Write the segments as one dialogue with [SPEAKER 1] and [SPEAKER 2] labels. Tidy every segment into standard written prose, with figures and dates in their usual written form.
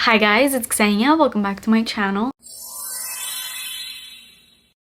[SPEAKER 1] Hi guys, it's Xenia. Welcome back to my channel.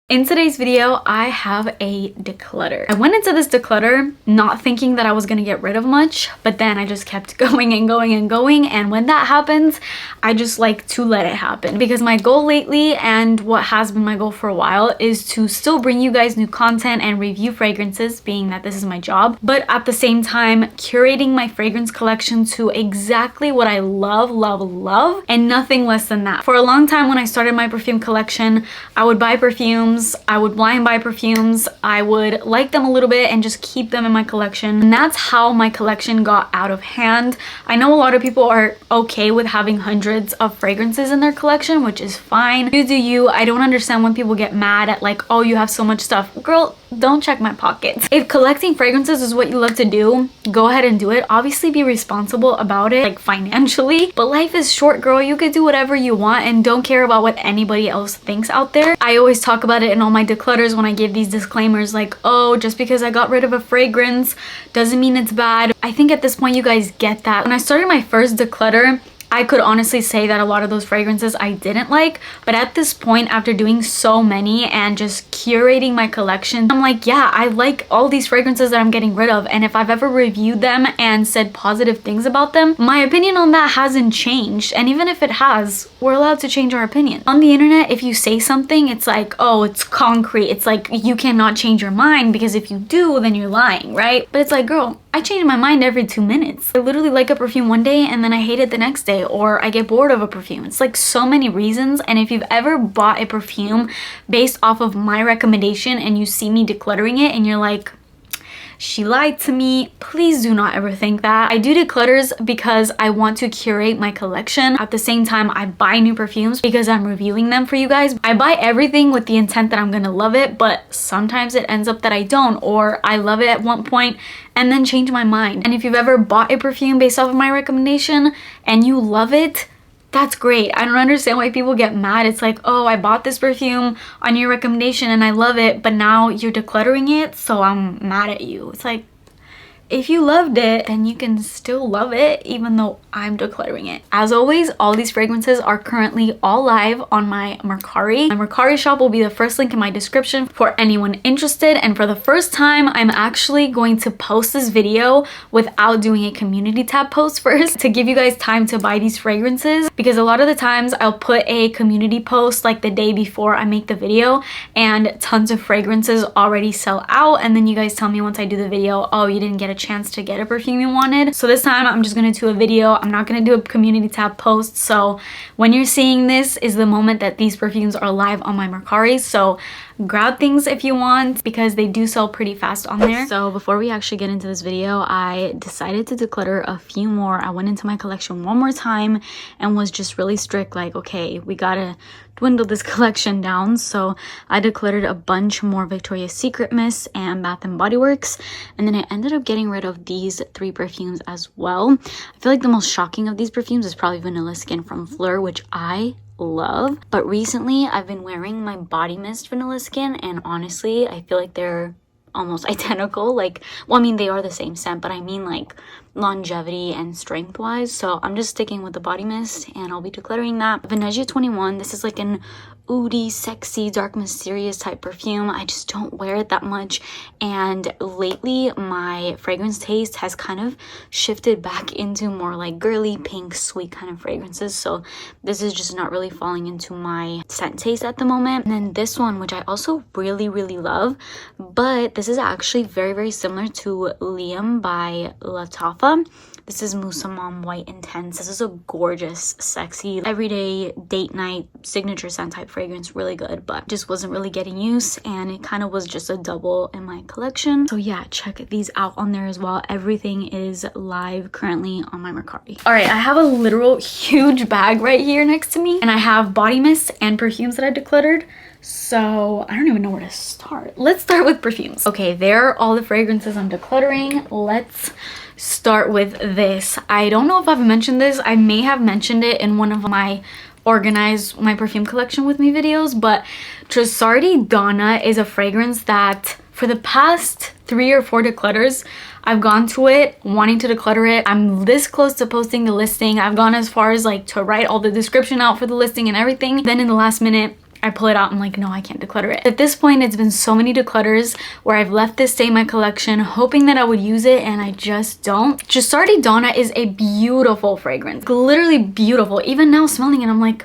[SPEAKER 1] In today's video, I have a declutter. I went into this declutter not thinking that I was gonna get rid of much, but then I just kept going and going and going, and when that happens, I just like to let it happen because my goal lately, and what has been my goal for a while, is to still bring you guys new content and review fragrances, being that this is my job, but at the same time curating my fragrance collection to exactly what I love, and nothing less than that. For a long time when I started my perfume collection, I would buy perfumes, I would blind buy perfumes, I would like them a little bit and just keep them in my collection, and that's how my collection got out of hand. I know a lot of people are okay with having hundreds of fragrances in their collection, which is fine. You do you. I don't understand when people get mad at like, oh, you have so much stuff. Girl, don't check my pockets. If collecting fragrances is what you love to do, go ahead and do it. Obviously be responsible about it, like financially, but life is short, girl. You could do whatever you want and don't care about what anybody else thinks out there. I always talk about it in all my declutters when I give these disclaimers like, oh, just because I got rid of a fragrance doesn't mean it's bad. I think at this point you guys get that. When I started my first declutter, I could honestly say that a lot of those fragrances I didn't like, but at this point, after doing so many and just curating my collection, I'm like, yeah, I like all these fragrances that I'm getting rid of, and if I've ever reviewed them and said positive things about them, my opinion on that hasn't changed. And even if it has, we're allowed to change our opinion. On the internet, if you say something, it's like, oh, it's concrete. It's like you cannot change your mind because if you do, then you're lying, right? But it's like, girl, I change my mind every 2 minutes. I literally like a perfume one day and then I hate it the next day, or I get bored of a perfume. It's like so many reasons. And if you've ever bought a perfume based off of my recommendation and you see me decluttering it and you're like, she lied to me, please do not ever think that. I do declutters because I want to curate my collection. At the same time, I buy new perfumes because I'm reviewing them for you guys. I buy everything with the intent that I'm gonna love it, but sometimes it ends up that I don't, or I love it at one point and then change my mind. And if you've ever bought a perfume based off of my recommendation and you love it, that's great. I don't understand why people get mad. It's like, oh, I bought this perfume on your recommendation and I love it, but now you're decluttering it, so I'm mad at you. It's like, if you loved it, then you can still love it even though I'm decluttering it. As always, all these fragrances are currently all live on my Mercari. My Mercari shop will be the first link in my description for anyone interested. And for the first time, I'm actually going to post this video without doing a community tab post first to give you guys time to buy these fragrances, because a lot of the times I'll put a community post like the day before I make the video and tons of fragrances already sell out, and then you guys tell me once I do the video, oh, you didn't get a chance to get a perfume you wanted. So this time I'm just gonna do a video. I'm not gonna do a community tab post. So when you're seeing this is the moment that these perfumes are live on my Mercari. So grab things if you want because they do sell pretty fast on there. So before we actually get into this video, I decided to declutter a few more. I went into my collection one more time and was just really strict, like, okay, we gotta dwindle this collection down. So I decluttered a bunch more Victoria's Secret mists and Bath and Body Works, and then I ended up getting rid of these 3 perfumes as well. I feel like the most shocking of these perfumes is probably Vanilla Skin from Fleur, which I love, but recently I've been wearing my body mist Vanilla Skin, and honestly I feel like they're almost identical. Like, well, I mean, they are the same scent, but I mean like longevity and strength wise. So I'm just sticking with the body mist and I'll be decluttering that. Venezia 21, this is like an oody, sexy, dark, mysterious type perfume. I just don't wear it that much, and lately my fragrance taste has kind of shifted back into more like girly, pink, sweet kind of fragrances. So this is just not really falling into my scent taste at the moment. And then this one, which I also really love, but this is actually very similar to Liam by Lattafa. This is Musamam White Intense. This is a gorgeous, sexy, everyday date night signature scent type fragrance. Really good, but just wasn't really getting use, and it kind of was just a double in my collection. So yeah, check these out on there as well. Everything is live currently on my Mercari. All right, I have a literal huge bag right here next to me, and I have body mists and perfumes that I decluttered. So I don't even know where to start. Let's start with perfumes. Okay, there are all the fragrances I'm decluttering. Let's start with this. I don't know if I've mentioned this. I may have mentioned it in one of my organize my perfume collection with me videos, but Trussardi Donna is a fragrance that For the past 3 or 4 declutters, I've gone to it wanting to declutter it. I'm this close to posting the listing. I've gone as far as like to write all the description out for the listing and everything. Then in the last minute, I pull it out. I'm like, no, I can't declutter it. At this point, it's been so many declutters where I've left this stay in my collection hoping that I would use it, and I just don't. Gisardi Donna is a beautiful fragrance. Literally beautiful. Even now smelling it, I'm like,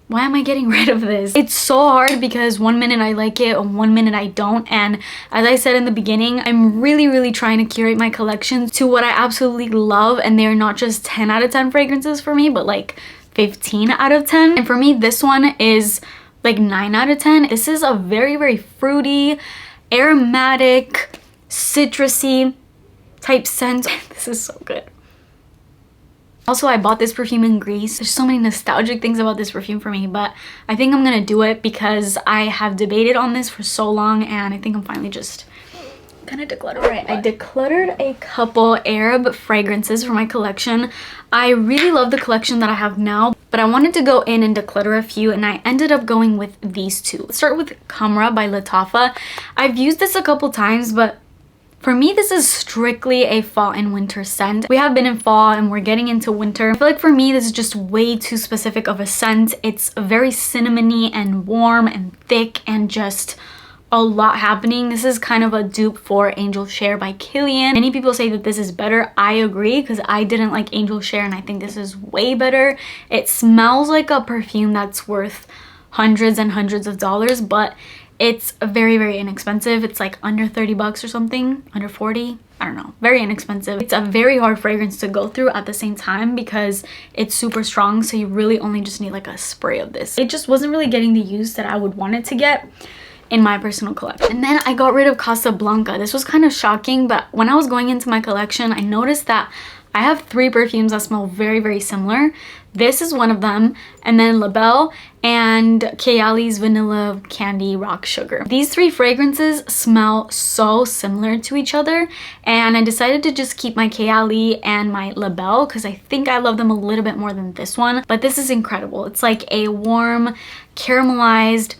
[SPEAKER 1] why am I getting rid of this? It's so hard because one minute I like it and one minute I don't. And as I said in the beginning, I'm really trying to curate my collection to what I absolutely love. And they're not just 10 out of 10 fragrances for me, but like 15 out of 10. And for me, this one is like 9 out of 10. This is a very fruity, aromatic, citrusy type scent. This is so good. Also, I bought this perfume in Greece. There's so many nostalgic things about this perfume for me, but I think I'm gonna do it because I have debated on this for so long, and I think I'm finally just gonna declutter it. I decluttered a couple Arab fragrances for my collection. I really love the collection that I have now, but I wanted to go in and declutter a few, and I ended up going with these two. Let's start with Kamra by Lattafa. I've used this a couple times, but for me, this is strictly a fall and winter scent. We have been in fall and we're getting into winter. I feel like for me, this is just way too specific of a scent. It's very cinnamony and warm and thick and just a lot happening. This is kind of a dupe for Angel Share by Kilian. Many people say that this is better. I agree because I didn't like Angel Share and I think this is way better. It smells like a perfume that's worth hundreds and hundreds of dollars, but it's very inexpensive. It's like under 30 bucks or something, under 40. I don't know, very inexpensive. It's a very hard fragrance to go through at the same time because it's super strong, so you really only just need like a spray of this. It just wasn't really getting the use that I would want it to get in my personal collection. And then I got rid of Casablanca. This was kind of shocking, but when I was going into my collection, I noticed that I have 3 perfumes that smell very similar. This is one of them, and then La Belle and Kayali's Vanilla Candy Rock Sugar. These 3 fragrances smell so similar to each other, and I decided to just keep my Kayali and my La Belle because I think I love them a little bit more than this one. But this is incredible. It's like a warm, caramelized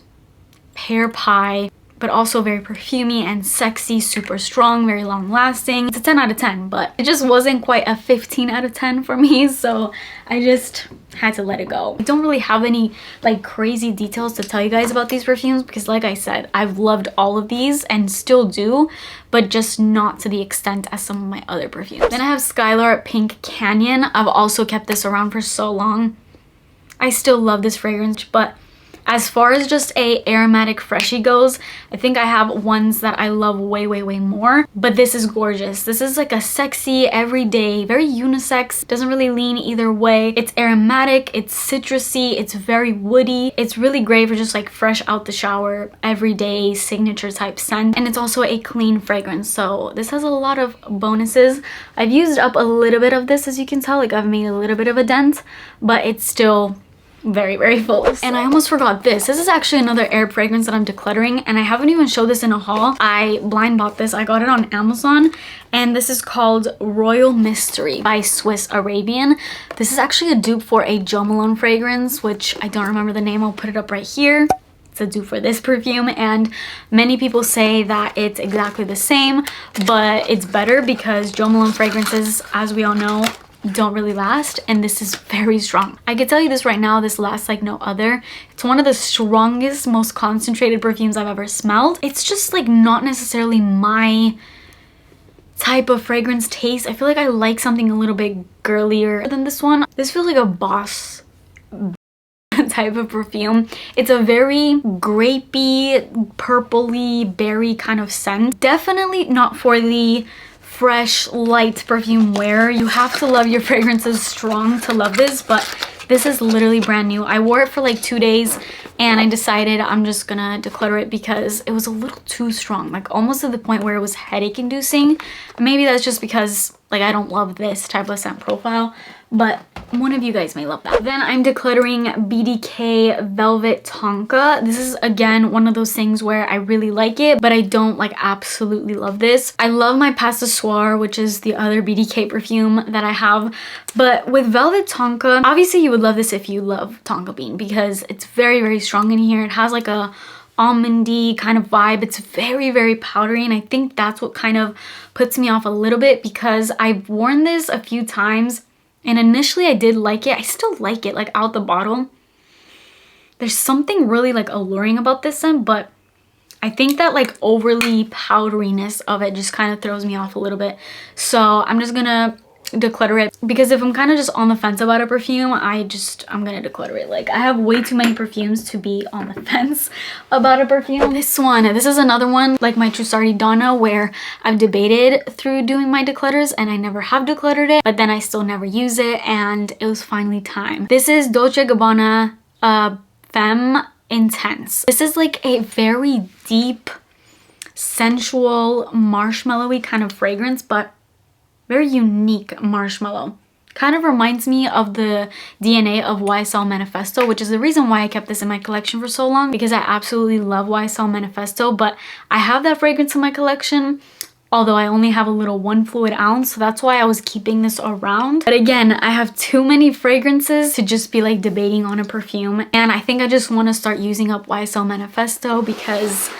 [SPEAKER 1] pear pie, but also very perfumey and sexy, super strong, very long lasting. It's a 10 out of 10, but it just wasn't quite a 15 out of 10 for me, so I just had to let it go. I don't really have any like crazy details to tell you guys about these perfumes because like I said, I've loved all of these and still do, but just not to the extent as some of my other perfumes. Then I have Skylar Pink Canyon. I've also kept this around for so long. I still love this fragrance, but as far as just a aromatic freshie goes, I think I have ones that I love way more, but this is gorgeous. This is like a sexy, everyday, very unisex, doesn't really lean either way. It's aromatic, it's citrusy, it's very woody. It's really great for just like fresh out the shower, everyday signature type scent. And it's also a clean fragrance, so this has a lot of bonuses. I've used up a little bit of this, as you can tell, like I've made a little bit of a dent, but it's still very full. And I almost forgot this. This is actually another Arab fragrance that I'm decluttering, and I haven't even showed this in a haul. I blind bought this. I got it on Amazon, and this is called Royal Mystery by Swiss Arabian. This is actually a dupe for a Jo Malone fragrance, which I don't remember the name. I'll put it up right here. It's a dupe for this perfume, and many people say that it's exactly the same, but it's better because Jo Malone fragrances, as we all know, don't really last, and this is very strong. I can tell you this right now, this lasts like no other. It's one of the strongest, most concentrated perfumes I've ever smelled. It's just like not necessarily my type of fragrance taste. I feel like I like something a little bit girlier than this one. This feels like a Boss type of perfume. It's a very grapey, purpley, berry kind of scent. Definitely not for the fresh, light perfume wear. You have to love your fragrances strong to love this, but this is literally brand new. I wore it for like 2 days and I decided I'm just gonna declutter it because it was a little too strong, like almost to the point where it was headache inducing. Maybe that's just because like I don't love this type of scent profile, but one of you guys may love that. Then I'm decluttering BDK Velvet Tonka. This is again one of those things where I really like it, but I don't like absolutely love this. I love my Pas de Soir, which is the other BDK perfume that I have, but with Velvet Tonka, obviously you would love this if you love tonka bean because it's very strong in here. It has like a almondy kind of vibe. It's very, very powdery, and I think that's what kind of puts me off a little bit, because I've worn this a few times and initially I did like it. I still like it, like out the bottle. There's something really like alluring about this scent, but I think that like overly powderiness of it just kind of throws me off a little bit. So I'm just gonna declutter it, because if I'm kind of just on the fence about a perfume, I'm gonna declutter it. Like, I have way too many perfumes to be on the fence about a perfume. This is another one like my Trussardi Donna, where I've debated through doing my declutters and I never have decluttered it, but then I still never use it, and it was finally time. This is Dolce & Gabbana Femme Intense. This is like a very deep, sensual, marshmallowy kind of fragrance, but very unique marshmallow. Kind of reminds me of the DNA of YSL Manifesto, which is the reason why I kept this in my collection for so long, because I absolutely love YSL Manifesto, but I have that fragrance in my collection, although I only have a little 1 fluid ounce, so that's why I was keeping this around. But again, I have too many fragrances to just be like debating on a perfume, and I think I just want to start using up YSL Manifesto, because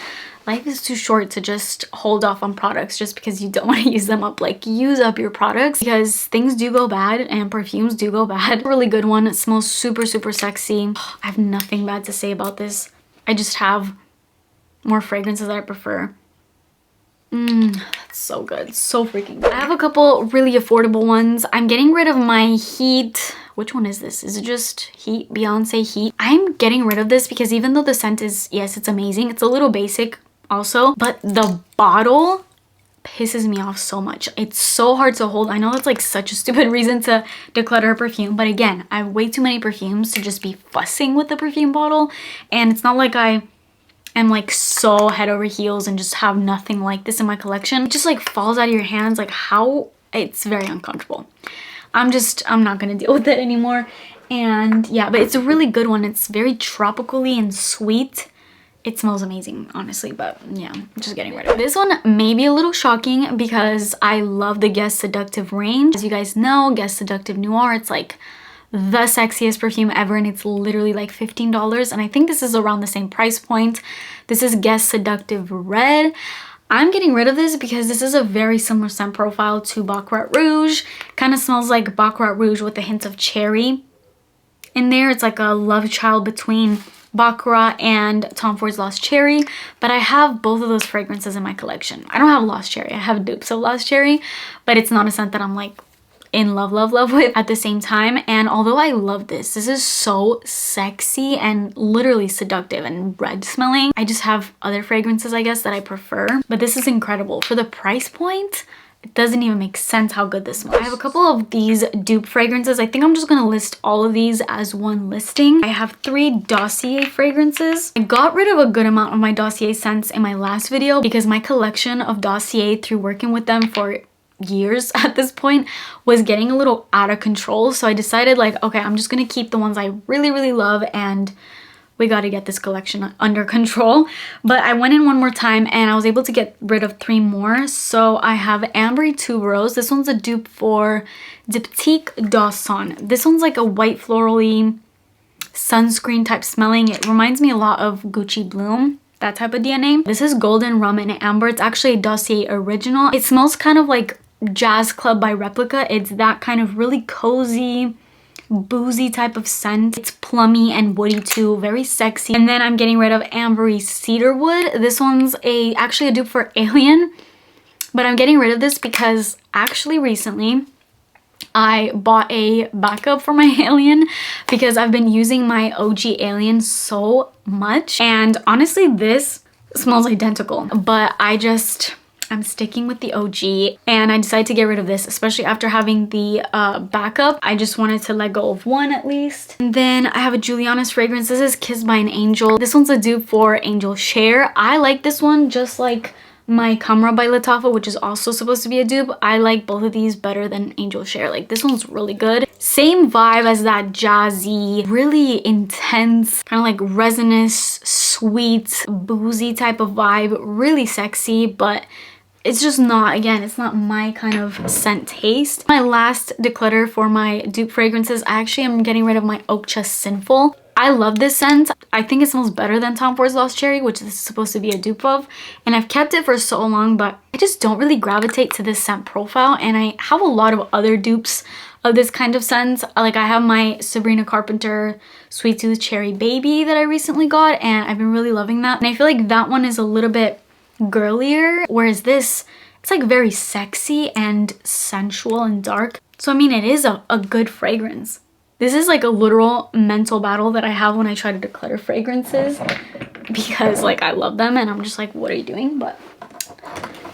[SPEAKER 1] life is too short to just hold off on products just because you don't want to use them up. Like, use up your products, because things do go bad and perfumes do go bad. Really good one. It smells super, super sexy. I have nothing bad to say about this. I just have more fragrances that I prefer. That's so good. So freaking good. I have a couple really affordable ones. I'm getting rid of my Heat. Which one is this? Is it just Heat? Beyonce Heat? I'm getting rid of this because even though the scent is, yes, it's amazing. It's a little basic also, but the bottle pisses me off so much. It's so hard to hold. I know that's like such a stupid reason to declutter a perfume, but again, I have way too many perfumes to just be fussing with the perfume bottle, and it's not like I am like so head over heels and just have nothing like this in my collection. It just like falls out of your hands. Like, how? It's very uncomfortable. I'm not gonna deal with it anymore. And yeah, but it's a really good one. It's very tropically and sweet. It smells amazing, honestly, but yeah, I'm just getting rid of it. This one may be a little shocking because I love the Guess Seductive range. As you guys know, Guess Seductive Noir, it's like the sexiest perfume ever, and it's literally like $15, and I think this is around the same price point. This is Guess Seductive Red. I'm getting rid of this because this is a very similar scent profile to Baccarat Rouge. Kind of smells like Baccarat Rouge with a hint of cherry in there. It's like a love child between Baccarat and Tom Ford's Lost Cherry, but I have both of those fragrances in my collection. I don't have Lost Cherry, I have Dupe of Lost Cherry, but it's not a scent that I'm like in love with at the same time. And although I love this is so sexy and literally seductive and red smelling, I just have other fragrances, I guess, that I prefer, but this is incredible. For the price point, it doesn't even make sense how good this smells. I have a couple of these dupe fragrances. I think I'm just gonna list all of these as one listing. I have 3 Dossier fragrances. I got rid of a good amount of my Dossier scents in my last video because my collection of Dossier, through working with them for years at this point, was getting a little out of control. So I decided, like, okay, I'm just gonna keep the ones I really, really love, and we got to get this collection under control. But I went in one more time and I was able to get rid of 3 more. So I have Ambery Tuberose. This one's a dupe for Diptyque Dawson. This one's like a white florally sunscreen type smelling. It reminds me a lot of Gucci Bloom, that type of DNA. This is Golden Rum and Amber. It's actually a Dossier original. It smells kind of like Jazz Club by Replica. It's that kind of really cozy, boozy type of scent. It's plummy and woody too, very sexy. And then I'm getting rid of Ambery Cedarwood. This one's actually a dupe for Alien, but I'm getting rid of this because actually recently I bought a backup for my Alien because I've been using my OG Alien so much, and honestly this smells identical, but I'm sticking with the OG, and I decided to get rid of this, especially after having the backup. I just wanted to let go of one at least. And then I have a Juliana's fragrance. This is Kissed by an Angel. This one's a dupe for Angel Share. I like this one just like my Camera by Lattafa, which is also supposed to be a dupe. I like both of these better than Angel Share. Like, this one's really good. Same vibe as that jazzy, really intense, kind of like resinous, sweet, boozy type of vibe. Really sexy, but it's just not, again, it's not my kind of scent taste. My last declutter for my dupe fragrances, I actually am getting rid of my Okja Sinful. I love this scent. I think it smells better than Tom Ford's Lost Cherry, which is supposed to be a dupe of. And I've kept it for so long, but I just don't really gravitate to this scent profile. And I have a lot of other dupes of this kind of scent. Like I have my Sabrina Carpenter Sweet Tooth Cherry Baby that I recently got, and I've been really loving that. And I feel like that one is a little bit girlier, whereas this, it's like very sexy and sensual and dark. So I mean, it is a good fragrance. This is like a literal mental battle that I have when I try to declutter fragrances, because like I love them and I'm just like, what are you doing? But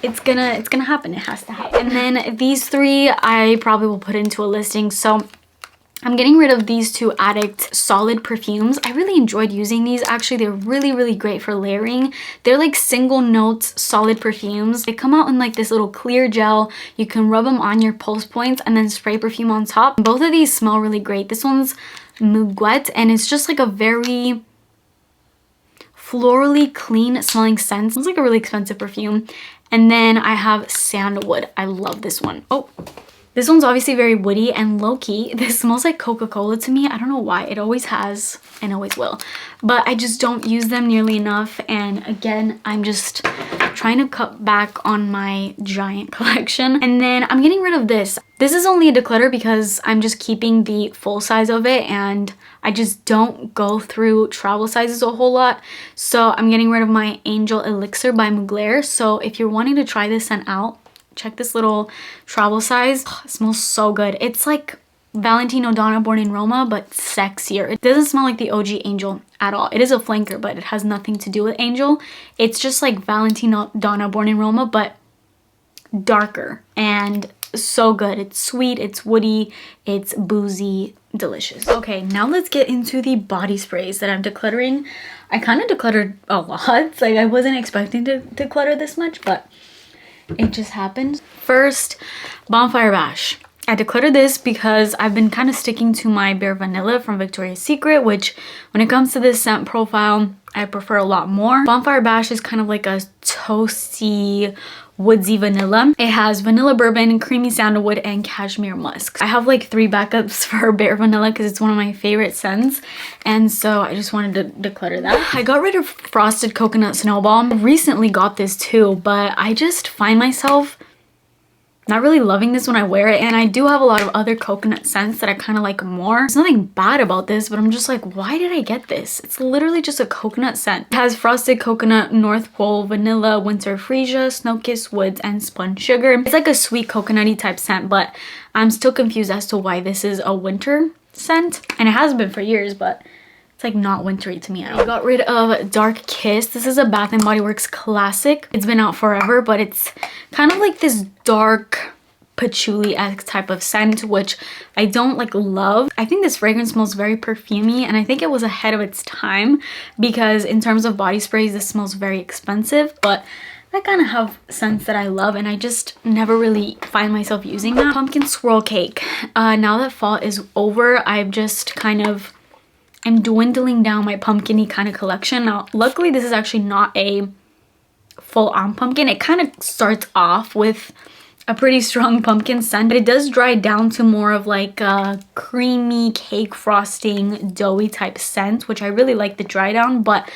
[SPEAKER 1] it's gonna happen. It has to happen. And then these three I probably will put into a listing. So I'm getting rid of these two Addict solid perfumes. I really enjoyed using these. Actually, they're really great for layering. They're like single notes solid perfumes. They come out in like this little clear gel. You can rub them on your pulse points and then spray perfume on top. Both of these smell really great. This one's Muguet, and it's just like a very florally clean smelling scent. It smells like a really expensive perfume. And then I have Sandalwood. I love this one. Oh, this one's obviously very woody and low-key. This smells like Coca-Cola to me. I don't know why. It always has and always will. But I just don't use them nearly enough. And again, I'm just trying to cut back on my giant collection. And then I'm getting rid of this. This is only a declutter because I'm just keeping the full size of it, and I just don't go through travel sizes a whole lot. So I'm getting rid of my Angel Elixir by Mugler. So if you're wanting to try this scent out, check this little travel size. Oh, it smells so good. It's like Valentino Donna Born in Roma, but sexier. It doesn't smell like the OG Angel at all. It is a flanker, but it has nothing to do with Angel. It's just like Valentino Donna Born in Roma, but darker and so good. It's sweet, it's woody, it's boozy, delicious. Okay, now let's get into the body sprays that I'm decluttering. I kind of decluttered a lot. Like I wasn't expecting to declutter this much, but it just happened. First, Bonfire Bash. I decluttered this because I've been kind of sticking to my Bare Vanilla from Victoria's Secret, which when it comes to this scent profile, I prefer a lot more. Bonfire Bash is kind of like a toasty, woodsy vanilla. It has vanilla bourbon, creamy sandalwood, and cashmere musk. I have like 3 backups for Bare Vanilla because it's one of my favorite scents, and so I just wanted to declutter that. I got rid of Frosted Coconut Snowball. I recently got this too, but I just find myself not really loving this when I wear it, and I do have a lot of other coconut scents that I kind of like more. There's nothing bad about this, but I'm just like, why did I get this? It's literally just a coconut scent. It has Frosted Coconut, North Pole, Vanilla, Winter Freesia, Snow Kiss Woods, and Spun Sugar. It's like a sweet coconutty type scent, but I'm still confused as to why this is a winter scent, and it has been for years, but it's like not wintry to me at all. I got rid of Dark Kiss. This is a Bath & Body Works classic. It's been out forever, but it's kind of like this dark patchouli-esque type of scent, which I don't like love. I think this fragrance smells very perfumey, and I think it was ahead of its time because in terms of body sprays, this smells very expensive, but I kind of have scents that I love, and I just never really find myself using that. Pumpkin Swirl Cake. Now that fall is over, I've just kind of I'm dwindling down my pumpkin-y kind of collection. Now, luckily, this is actually not a full-on pumpkin. It kind of starts off with a pretty strong pumpkin scent, but it does dry down to more of like a creamy cake frosting, doughy type scent, which I really like the dry down, but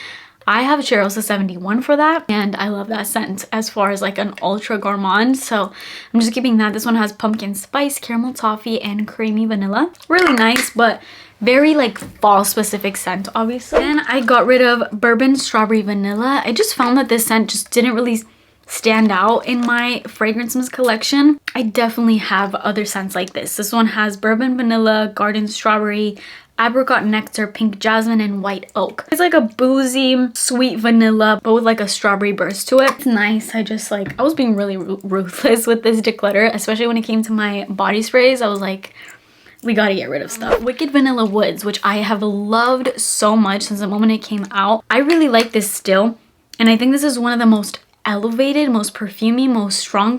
[SPEAKER 1] I have Cherosa 71 for that, and I love that scent as far as like an ultra gourmand, so I'm just keeping that. This one has pumpkin spice, caramel toffee, and creamy vanilla. Really nice, but very like fall specific scent, obviously. Then I got rid of Bourbon Strawberry Vanilla. I just found that this scent just didn't really stand out in my fragrances collection. I definitely have other scents like this. This one has Bourbon Vanilla, Garden Strawberry, Apricot Nectar, Pink Jasmine, and White Oak. It's like a boozy, sweet vanilla, but with like a strawberry burst to it. It's nice. I was being really ruthless with this declutter, especially when it came to my body sprays. I was like, we gotta get rid of stuff. Wicked Vanilla Woods, which I have loved so much since the moment it came out. I really like this still, and I think this is one of the most elevated, most perfumey, most strong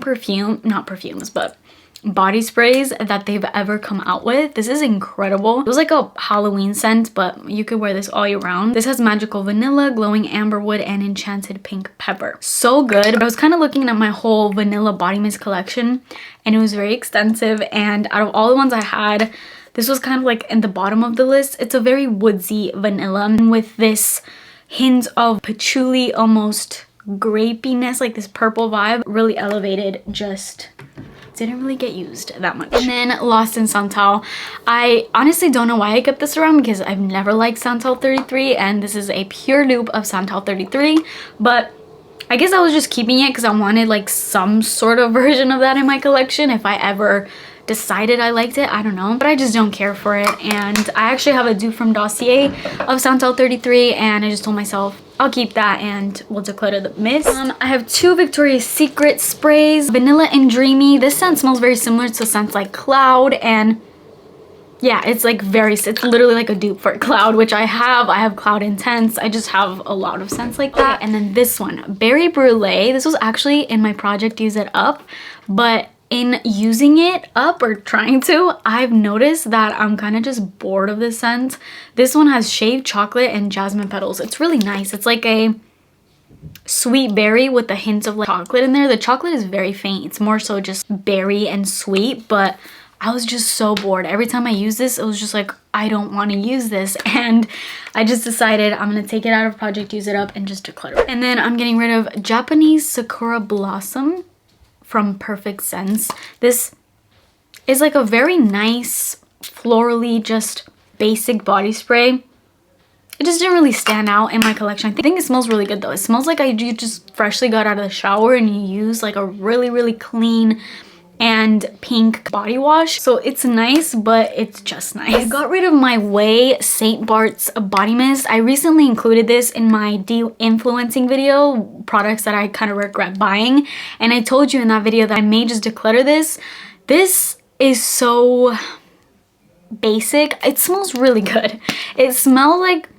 [SPEAKER 1] not perfumes, but body sprays that they've ever come out with. This is incredible. It was like a Halloween scent, but you could wear this all year round. This has Magical Vanilla, Glowing Amberwood, and Enchanted Pink Pepper. So good. But I was kind of looking at my whole vanilla body mist collection, and it was very extensive, and out of all the ones I had, This was kind of like in the bottom of the list. It's a very woodsy vanilla with this hint of patchouli, almost grapiness, like this purple vibe. Really elevated, just didn't really get used that much. And then Lost in Santal. I honestly don't know why I kept this around because I've never liked Santal 33, and this is a pure dupe of Santal 33, but I guess I was just keeping it because I wanted like some sort of version of that in my collection if I ever decided I liked it. I don't know, but I just don't care for it. And I actually have a dupe from Dossier of Santal 33, and I just told myself I'll keep that and we'll declutter the mist. I have two Victoria's Secret sprays, Vanilla and Dreamy. This scent smells very similar to scents like Cloud, and yeah, it's like it's literally like a dupe for Cloud, which I have Cloud Intense. I just have a lot of scents like that. And then this one, Berry Brulee. This was actually in my project Use It Up, but in using it up or trying to, I've noticed that I'm kind of just bored of this scent. This one has shaved chocolate and jasmine petals. It's really nice. It's like a sweet berry with a hint of like chocolate in there. The chocolate is very faint. It's more so just berry and sweet, but I was just so bored. Every time I use this, it was just like, I don't want to use this. And I just decided I'm going to take it out of project Use It Up and just declutter it. And then I'm getting rid of Japanese Sakura Blossom from Perfect Sense. This is like a very nice, florally, just basic body spray. It just didn't really stand out in my collection. I think it smells really good though. It smells like you just freshly got out of the shower and you use like a really, really clean and pink body wash. So it's nice, but it's just nice. I got rid of my Way St. Bart's body mist. I recently included this in my de-influencing video, products that I kind of regret buying. And I told you in that video that I may just declutter this. This is so basic. It smells really good. It smells like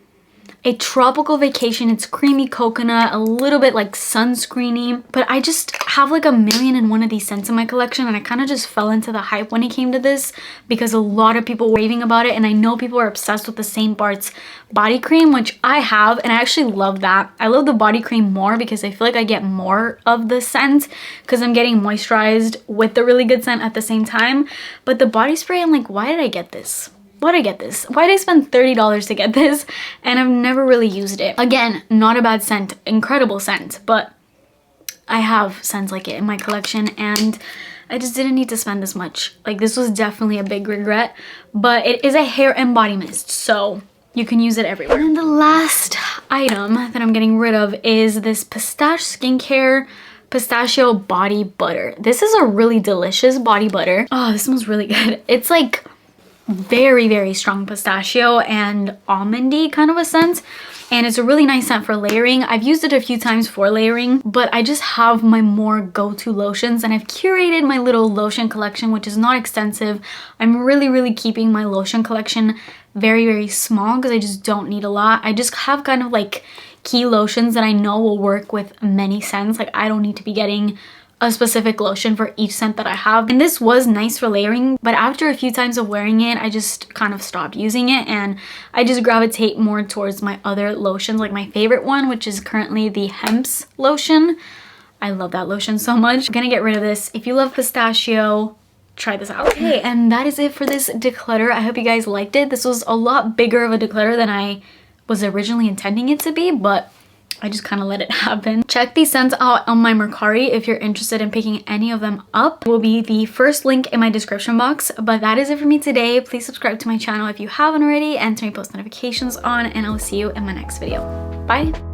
[SPEAKER 1] a tropical vacation. It's creamy coconut, a little bit like sunscreeny, but I just have like 1,000,001 of these scents in my collection, and I kind of just fell into the hype when it came to this because a lot of people were raving about it, and I know people are obsessed with the St. Bart's body cream, which I have, and I actually love that. I love the body cream more because I feel like I get more of the scent because I'm getting moisturized with the really good scent at the same time. But the body spray, I'm like, why did I get this? Why did I get this? Why did I spend $30 to get this? And I've never really used it. Again, not a bad scent, incredible scent, but I have scents like it in my collection and I just didn't need to spend this much. Like, this was definitely a big regret, but it is a hair and body mist, so you can use it everywhere. And the last item that I'm getting rid of is this Pistache Skincare Pistachio Body Butter. This is a really delicious body butter. Oh, this smells really good. It's like very, very strong pistachio and almondy kind of a scent, and it's a really nice scent for layering. I've used it a few times for layering, but I just have my more go-to lotions, and I've curated my little lotion collection, which is not extensive. I'm really keeping my lotion collection very, very small because I just don't need a lot. I just have kind of like key lotions that I know will work with many scents. Like, I don't need to be getting a specific lotion for each scent that I have. And this was nice for layering, but after a few times of wearing it, I just kind of stopped using it, and I just gravitate more towards my other lotions, like my favorite one, which is currently the Hemp's lotion. I love that lotion so much. I'm gonna get rid of this. If you love pistachio, try this out. Okay, and that is it for this declutter. I hope you guys liked it. This was a lot bigger of a declutter than I was originally intending it to be, but I just kind of let it happen. Check these scents out on my Mercari if you're interested in picking any of them up. It will be the first link in my description box. But that is it for me today. Please subscribe to my channel if you haven't already and turn your post notifications on, and I'll see you in my next video. Bye!